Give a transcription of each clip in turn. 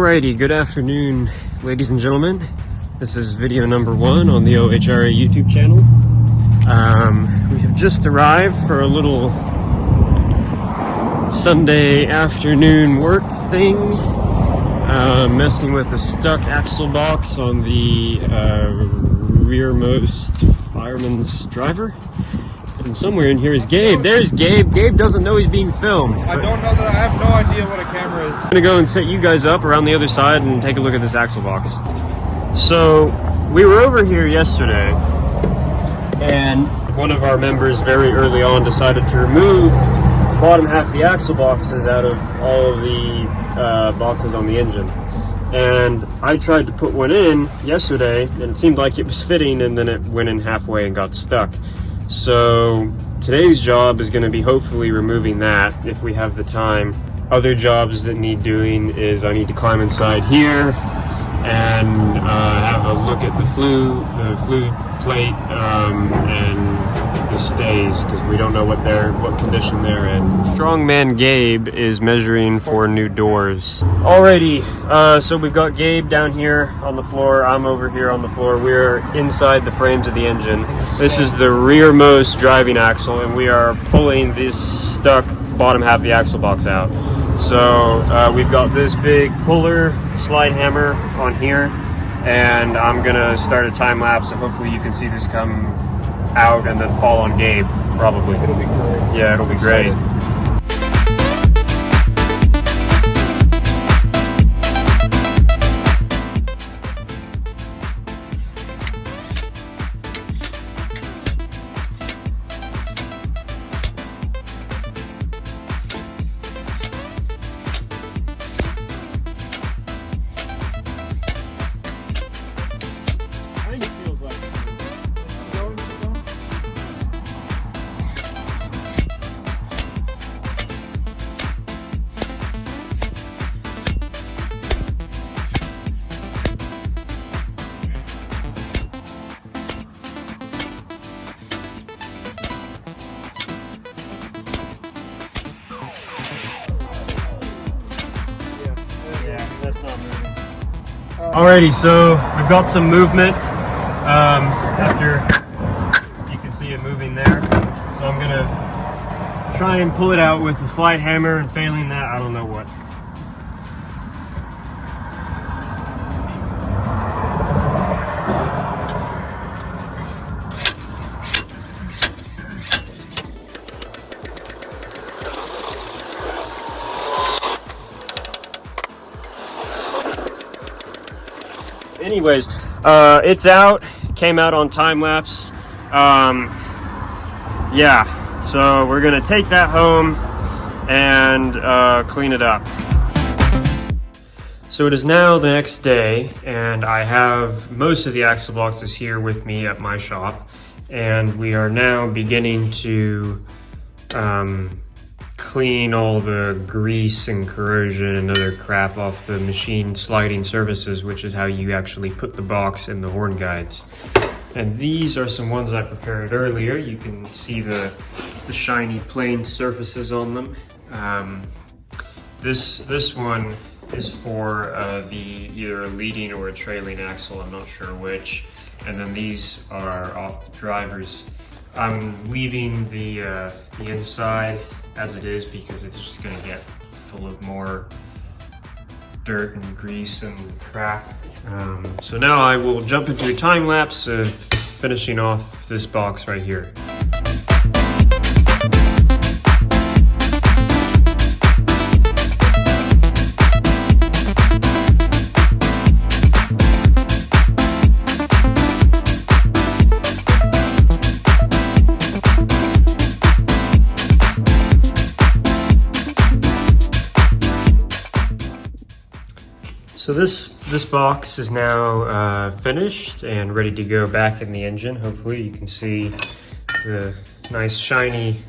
Alrighty, good afternoon, ladies and gentlemen. This is video number 1 on the OHRA YouTube channel. We have just arrived for a little Sunday afternoon work thing, messing with a stuck axle box on the rearmost fireman's driver. And somewhere in here is Gabe. There's Gabe. Gabe doesn't know he's being filmed. I don't know that. I have no idea what a camera is. I'm gonna go and set you guys up around the other side and take a look at this axle box. So we were over here yesterday, and one of our members very early on decided to remove the bottom half of the axle boxes out of all of the boxes on the engine. And I tried to put one in yesterday, and it seemed like it was fitting, and then it went in halfway and got stuck. So today's job is going to be hopefully removing that if we have the time. Other jobs that need doing is I need to climb inside here and have a look at the flue plate and the stays, because we don't know what condition they're in. Strongman Gabe is measuring for new doors. Alrighty, so we've got Gabe down here on the floor. I'm over here on the floor. We're inside the frames of the engine. This is the rearmost driving axle, and we are pulling this stuck bottom half of the axle box out. So we've got this big puller slide hammer on here, and I'm gonna start a time lapse, and hopefully you can see this come out and then fall on Gabe, probably. It'll be great. Yeah, it'll be great. Alrighty, so we've got some movement after you can see it moving there. So I'm gonna try and pull it out with the slide hammer, and failing that, I don't know what. Anyways, it's out, came out on time lapse. Yeah, so we're gonna take that home and clean it up. So it is now the next day, and I have most of the axle boxes here with me at my shop, and we are now beginning to clean all the grease and corrosion and other crap off the machine sliding surfaces, which is how you actually put the box in the horn guides. And these are some ones I prepared earlier. You can see the shiny plain surfaces on them. This one is for either a leading or a trailing axle, I'm not sure which. And then these are off the drivers. I'm leaving the inside as it is because it's just gonna get full of more dirt and grease and crap. So now I will jump into a time lapse of finishing off this box right here. So this box is now finished and ready to go back in the engine. Hopefully you can see the nice shiny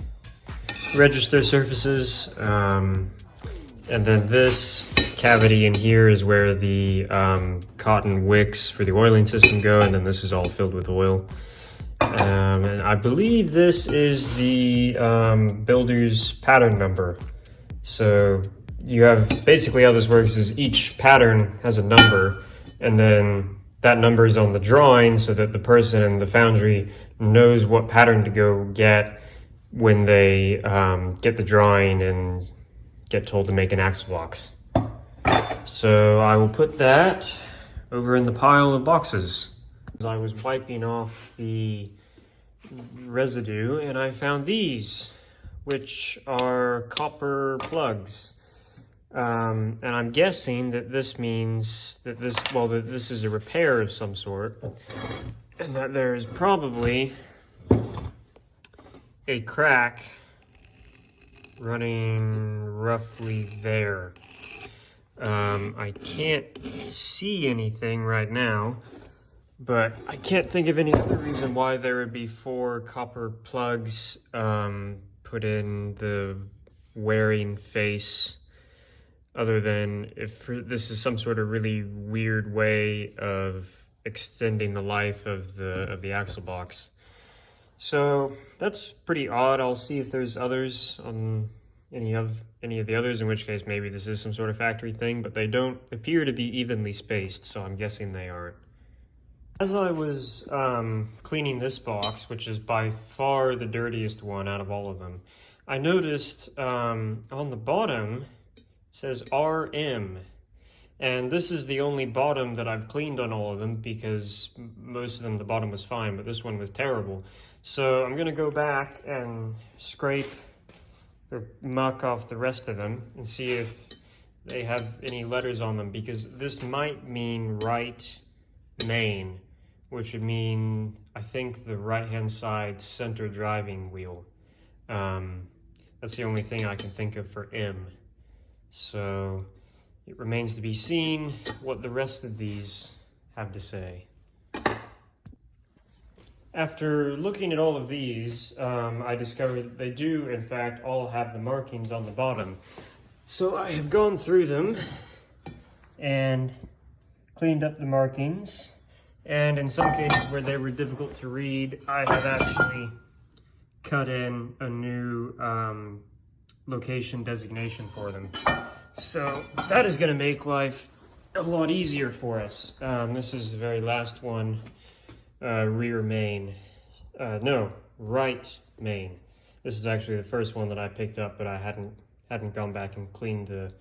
register surfaces. And then this cavity in here is where the cotton wicks for the oiling system go, and then this is all filled with oil. And I believe this is the builder's pattern number. So you have, basically how this works is each pattern has a number, and then that number is on the drawing so that the person in the foundry knows what pattern to go get when they get the drawing and get told to make an axle box. So I will put that over in the pile of boxes. I was wiping off the residue and I found these, which are copper plugs. And I'm guessing that this means that that this is a repair of some sort, and that there's probably a crack running roughly there. I can't see anything right now, but I can't think of any other reason why there would be 4 copper plugs put in the wearing face, other than if this is some sort of really weird way of extending the life of the axle box. So that's pretty odd. I'll see if there's others on any of the others, in which case maybe this is some sort of factory thing, but they don't appear to be evenly spaced, so I'm guessing they aren't. As I was cleaning this box, which is by far the dirtiest one out of all of them, I noticed on the bottom it says RM, and this is the only bottom that I've cleaned on all of them, because most of them the bottom was fine, but this one was terrible. So I'm gonna go back and scrape or muck off the rest of them and see if they have any letters on them, because this might mean right main, which would mean, I think, the right-hand side center driving wheel. That's the only thing I can think of for M. So it remains to be seen what the rest of these have to say. After looking at all of these, I discovered that they do, in fact, all have the markings on the bottom. So I have gone through them and cleaned up the markings. And in some cases where they were difficult to read, I have actually cut in a new location designation for them. So that is going to make life a lot easier for us. This is the very last one. Rear main. No, right main. This is actually the first one that I picked up, but I hadn't gone back and cleaned the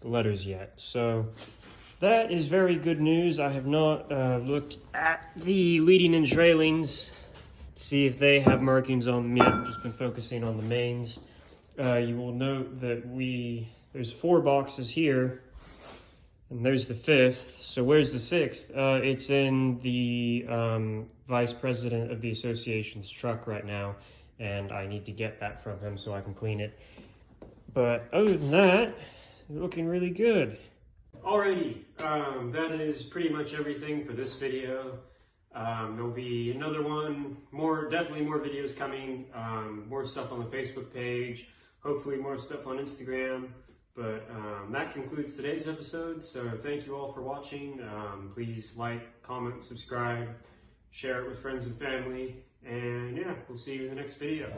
letters yet. So that is very good news. I have not looked at the leading and trailings to see if they have markings on them yet. I've just been focusing on the mains. You will note that there's 4 boxes here, and there's the 5th. So where's the 6th? It's in the vice president of the association's truck right now, and I need to get that from him so I can clean it. But other than that, they're looking really good. Alrighty, that is pretty much everything for this video. There'll be another one, definitely more videos coming, more stuff on the Facebook page, hopefully more stuff on Instagram. But that concludes today's episode, so thank you all for watching. Please like, comment, subscribe, share it with friends and family, and yeah, we'll see you in the next video.